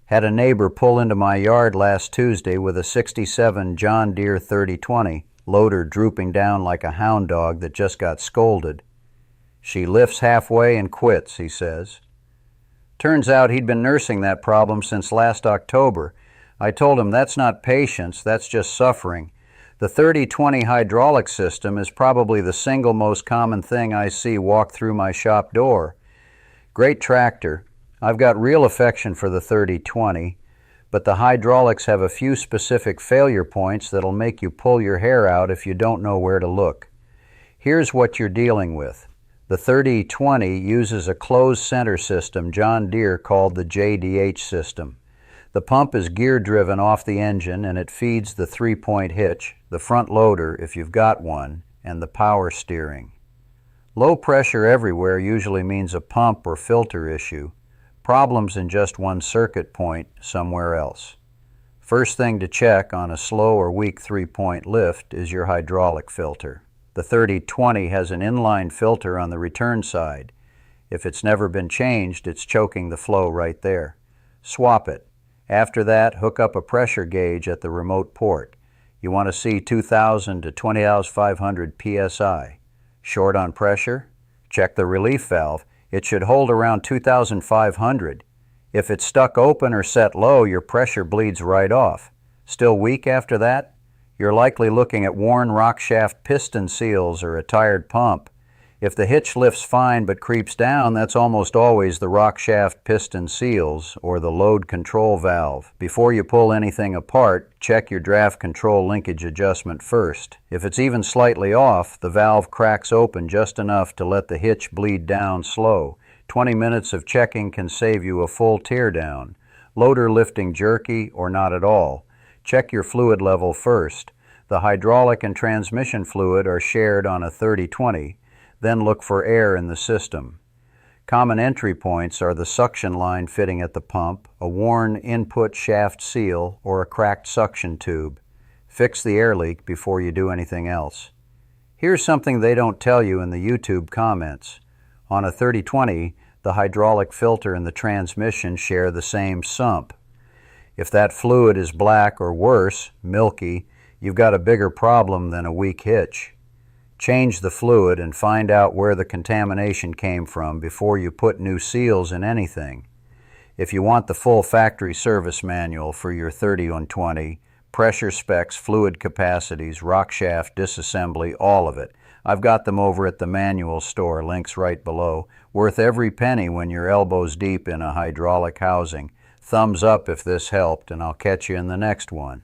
Had a neighbor pull into my yard last Tuesday with a '67 John Deere 3020, loader drooping down like a hound dog that just got scolded. She lifts halfway and quits, he says. Turns out he'd been nursing that problem since last October. I told him that's not patience, that's just suffering. The 3020 hydraulic system is probably the single most common thing I see walk through my shop door. Great tractor. I've got real affection for the 3020, but the hydraulics have a few specific failure points that'll make you pull your hair out if you don't know where to look. Here's what you're dealing with. The 3020 uses a closed center system John Deere called the JDH system. The pump is gear-driven off the engine and it feeds the 3-point hitch, the front loader if you've got one, and the power steering. Low pressure everywhere usually means a pump or filter issue. Problems in just one circuit point somewhere else. First thing to check on a slow or weak 3-point lift is your hydraulic filter. The 3020 has an inline filter on the return side. If it's never been changed, it's choking the flow right there. Swap it. After that, hook up a pressure gauge at the remote port. You want to see 2,000 to 20,500 psi. Short on pressure? Check the relief valve. It should hold around 2,500. If it's stuck open or set low, your pressure bleeds right off. Still weak after that? You're likely looking at worn rockshaft piston seals or a tired pump. If the hitch lifts fine but creeps down, that's almost always the rockshaft piston seals or the load control valve. Before you pull anything apart, check your draft control linkage adjustment first. If it's even slightly off, the valve cracks open just enough to let the hitch bleed down slow. 20 minutes of checking can save you a full teardown. Loader lifting jerky or not at all. Check your fluid level first. The hydraulic and transmission fluid are shared on a 3020. Then look for air in the system. Common entry points are the suction line fitting at the pump, a worn input shaft seal, or a cracked suction tube. Fix the air leak before you do anything else. Here's something they don't tell you in the YouTube comments. On a 3020, the hydraulic filter and the transmission share the same sump. If that fluid is black or worse, milky, you've got a bigger problem than a weak hitch. Change the fluid and find out where the contamination came from before you put new seals in anything. If you want the full factory service manual for your 3020, pressure specs, fluid capacities, rockshaft disassembly, all of it, I've got them over at the manual store, links right below. Worth every penny when you're elbows deep in a hydraulic housing. Thumbs up if this helped, and I'll catch you in the next one.